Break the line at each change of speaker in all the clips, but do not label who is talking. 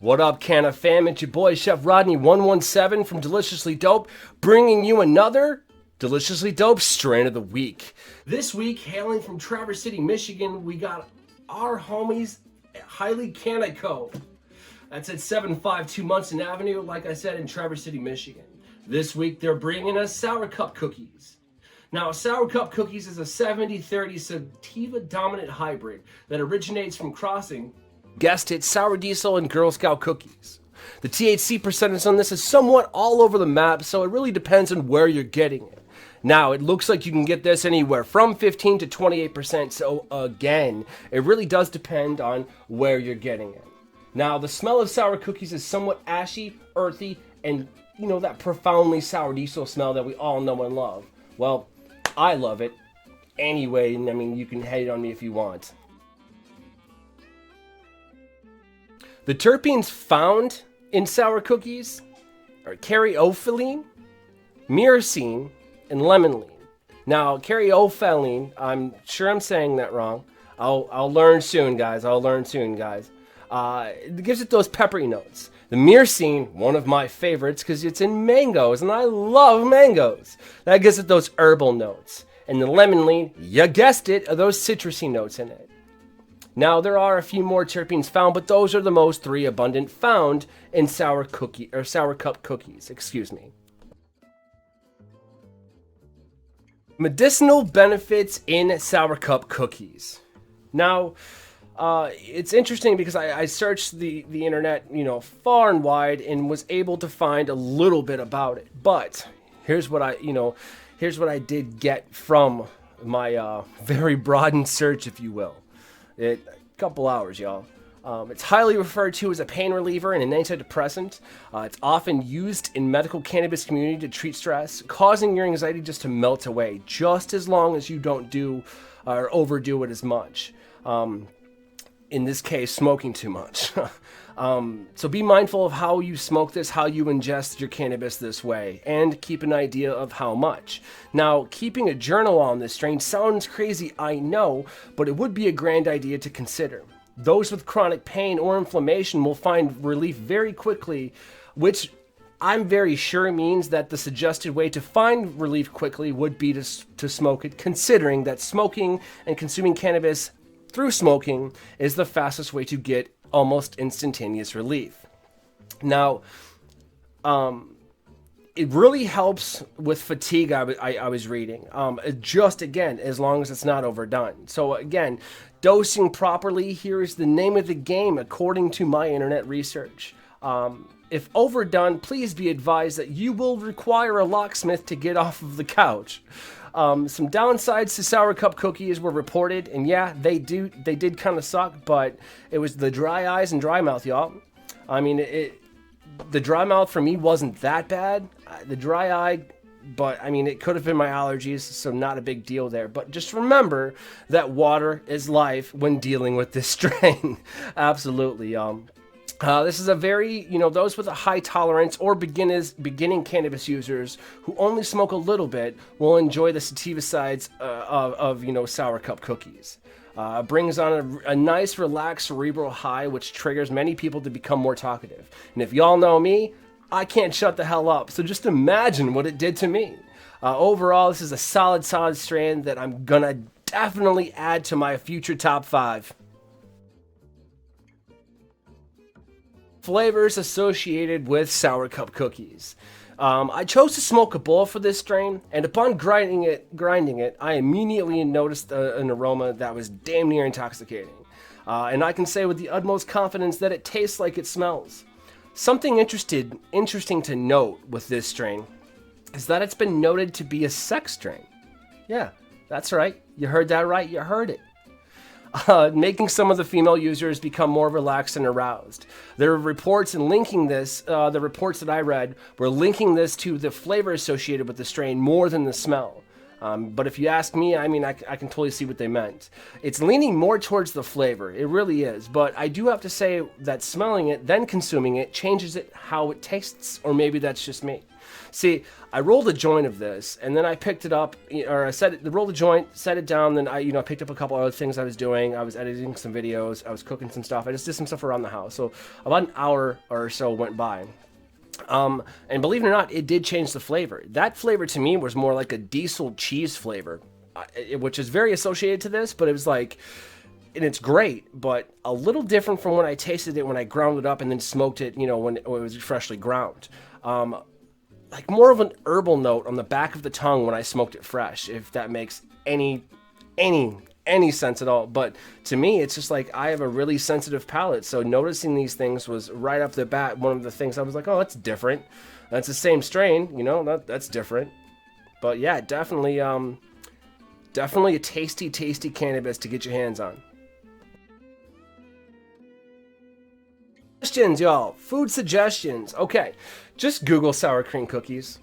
What up, Canna fam? It's your boy, Chef Rodney 117 from Deliciously Dope, bringing you another Deliciously Dope Strain of the Week. This week, hailing from Traverse City, Michigan, we got our homies at Highly Canna Co. That's at 752 Munson Avenue, like I said, in Traverse City, Michigan. This week, they're bringing us Sour Cup Cookies. Now, Sour Cup Cookies is a 70-30 sativa-dominant hybrid that originates from crossing, guessed it, sour diesel and Girl Scout cookies. The THC percentage on this is somewhat all over the map, so it really depends on where you're getting it. Now, it looks like you can get this anywhere from 15 to 28%, so again, it really does depend on where you're getting it. Now, the smell of sour cookies is somewhat ashy, earthy, and, you know, that profoundly sour diesel smell that we all know and love. Well, I love it. Anyway, I mean, you can hate on me if you want. The terpenes found in sour cookies are Caryophyllene, Myrcene, and Limonene. Now, Caryophyllene, I'm sure I'm saying that wrong. I'll learn soon, guys. It gives it those peppery notes. The Myrcene, one of my favorites because it's in mangoes, and I love mangoes. That gives it those herbal notes. And the Limonene, you guessed it, are those citrusy notes in it. Now, there are a few more terpenes found, but those are the most three abundant found in sour cup cookies. Medicinal benefits in sour cup cookies. Now, it's interesting because I searched the internet, far and wide, and was able to find a little bit about it. But here's what I did get from my very broadened search, if you will. A couple hours, y'all. It's highly referred to as a pain reliever and an antidepressant. It's often used in medical cannabis community to treat stress, causing your anxiety just to melt away, just as long as you don't do or overdo it as much. In this case, smoking too much. So be mindful of how you smoke this, how you ingest your cannabis this way, and keep an idea of how much. Now, keeping a journal on this strain sounds crazy, I know, but it would be a grand idea to consider. Those with chronic pain or inflammation will find relief very quickly, which I'm very sure means that the suggested way to find relief quickly would be to smoke it, considering that smoking and consuming cannabis through smoking is the fastest way to get almost instantaneous relief. Now, it really helps with fatigue, I was reading. Just again, as long as it's not overdone. So again, dosing properly, here is the name of the game according to my internet research. If overdone, please be advised that you will require a locksmith to get off of the couch. Some downsides to sour cup cookies were reported, and yeah, they did kind of suck, but it was the dry eyes and dry mouth, y'all. I mean, the dry mouth for me wasn't that bad. The dry eye, but I mean, it could have been my allergies, so not a big deal there. But just remember that water is life when dealing with this strain. Absolutely, y'all. This is a very, those with a high tolerance or beginning cannabis users who only smoke a little bit will enjoy the sativa sides of sour cup cookies. Brings on a nice, relaxed cerebral high, which triggers many people to become more talkative. And if y'all know me, I can't shut the hell up. So just imagine what it did to me. Overall, this is a solid strain that I'm gonna definitely add to my future top 5. Flavors associated with sour cup cookies. I chose to smoke a bowl for this strain, and upon grinding it, I immediately noticed an aroma that was damn near intoxicating. And I can say with the utmost confidence that it tastes like it smells. Something interesting to note with this strain is that it's been noted to be a sex strain. Yeah, that's right. You heard that right. You heard it. Making some of the female users become more relaxed and aroused. There are reports and linking this, the reports that I read were linking this to the flavor associated with the strain more than the smell. But if you ask me, I mean, I can totally see what they meant. It's leaning more towards the flavor. It really is. But I do have to say that smelling it, then consuming it, changes it how it tastes. Or maybe that's just me. See, I rolled a joint of this, and then I picked it up, or I rolled a joint, set it down, then I picked up a couple other things I was doing. I was editing some videos, I was cooking some stuff. I just did some stuff around the house. So about an hour or so went by. And believe it or not, it did change the flavor. That flavor to me was more like a diesel cheese flavor, which is very associated to this, but it was like, and it's great, but a little different from when I tasted it when I ground it up and then smoked it, when it was freshly ground. Like more of an herbal note on the back of the tongue when I smoked it fresh, if that makes any sense at all. But to me, it's just like I have a really sensitive palate, so noticing these things was right off the bat one of the things I was like, oh, that's different. That's the same strain, that's different. But yeah, definitely a tasty cannabis to get your hands on. Suggestions, y'all. Food suggestions. Okay, just Google sour cream cookies.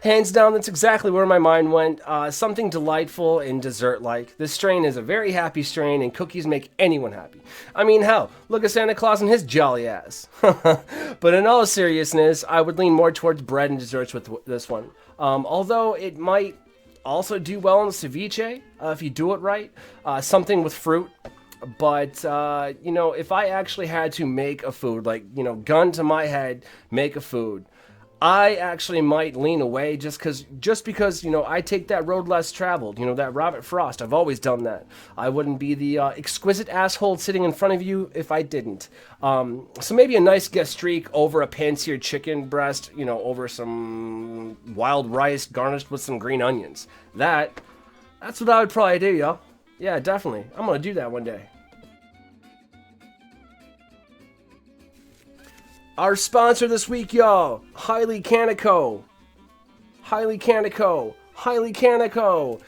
Hands down, that's exactly where my mind went. Something delightful and dessert-like. This strain is a very happy strain, and cookies make anyone happy. I mean, hell, look at Santa Claus and his jolly ass. But in all seriousness, I would lean more towards bread and desserts with this one. Although it might also do well in ceviche if you do it right. Something with fruit. But, if I actually had to make a food, like, gun to my head, make a food, I actually might lean away just because, I take that road less traveled, that Robert Frost. I've always done that. I wouldn't be the exquisite asshole sitting in front of you if I didn't. So maybe a nice gastrique over a pan-seared chicken breast, over some wild rice garnished with some green onions. That's what I would probably do, y'all. Yeah, definitely. I'm going to do that one day. Our sponsor this week, y'all, Highly Canna Co. Highly Canna Co. Highly Canna Co.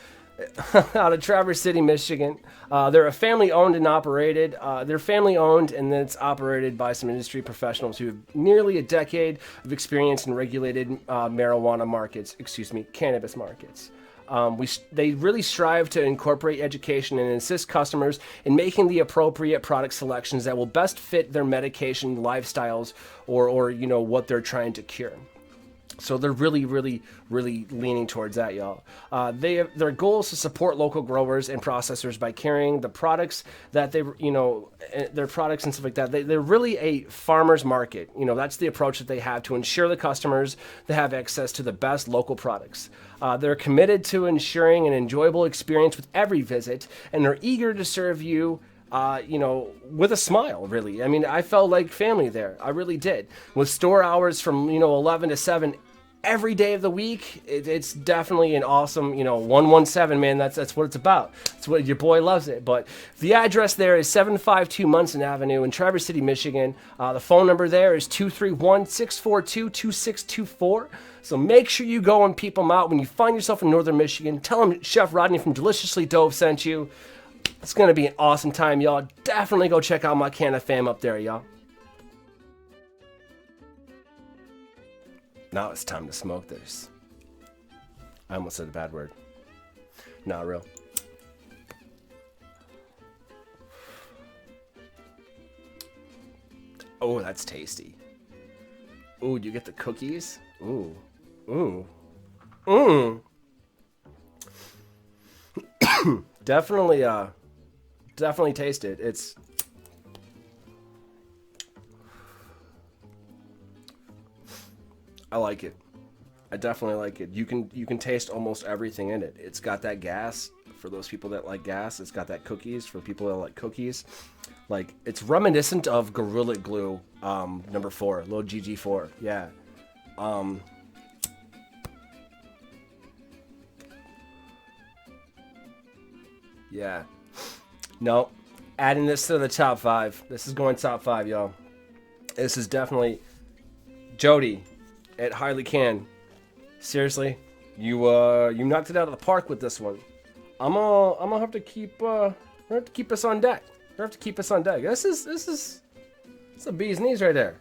Out of Traverse City, Michigan. They're a family-owned and operated. They're family-owned, and then it's operated by some industry professionals who have nearly a decade of experience in regulated cannabis markets. They really strive to incorporate education and assist customers in making the appropriate product selections that will best fit their medication lifestyles or what they're trying to cure. So they're really leaning towards that, y'all. Their goal is to support local growers and processors by carrying the products that their products and stuff like that. They're really a farmer's market. That's the approach that they have to ensure the customers they have access to the best local products. They're committed to ensuring an enjoyable experience with every visit, and they're eager to serve you with a smile, really. I mean, I felt like family there. I really did. With store hours from, 11 to 7 every day of the week, it's definitely an awesome, 117, man. That's what it's about. That's what your boy loves it. But the address there is 752 Munson Avenue in Traverse City, Michigan. The phone number there is 231-642-2624. So make sure you go and peep them out when you find yourself in Northern Michigan. Tell them Chef Rodney from Deliciously Dove sent you. It's going to be an awesome time, y'all. Definitely go check out my Canna fam up there, y'all. Now it's time to smoke this. I almost said a bad word. Not real. Oh, that's tasty. Ooh, you get the cookies? Ooh. Ooh. Mmm. Definitely taste it. It's I like it. I definitely like it. You can taste almost everything in it. It's got that gas for those people that like gas. It's got that cookies for people that like cookies. Like, it's reminiscent of Gorilla Glue number 4, little GG4. Yeah. Yeah. No, adding this to the top 5. This is going top 5, y'all. This is definitely Jody at Highly Can. Seriously, you knocked it out of the park with this one. I'm gonna have to keep us on deck. I have to keep us on deck. This is a bee's knees right there.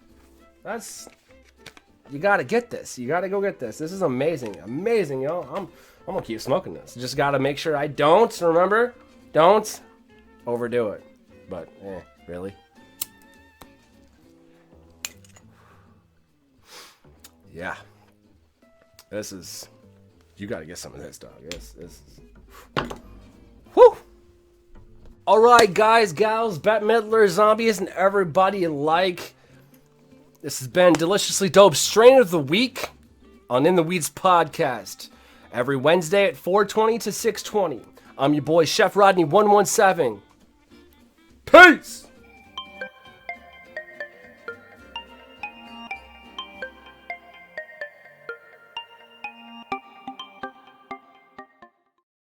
You gotta get this. You gotta go get this. This is amazing, y'all. I'm gonna keep smoking this. Just gotta make sure I don't overdo it. But really. Yeah. This is... You gotta get some of this, dog. This is... Whew! Alright, guys, gals, Bette Midler, zombies, and everybody alike. This has been Deliciously Dope Strain of the Week on In the Weeds podcast. Every Wednesday at 4:20 to 6:20. I'm your boy, Chef Rodney 117. Peace!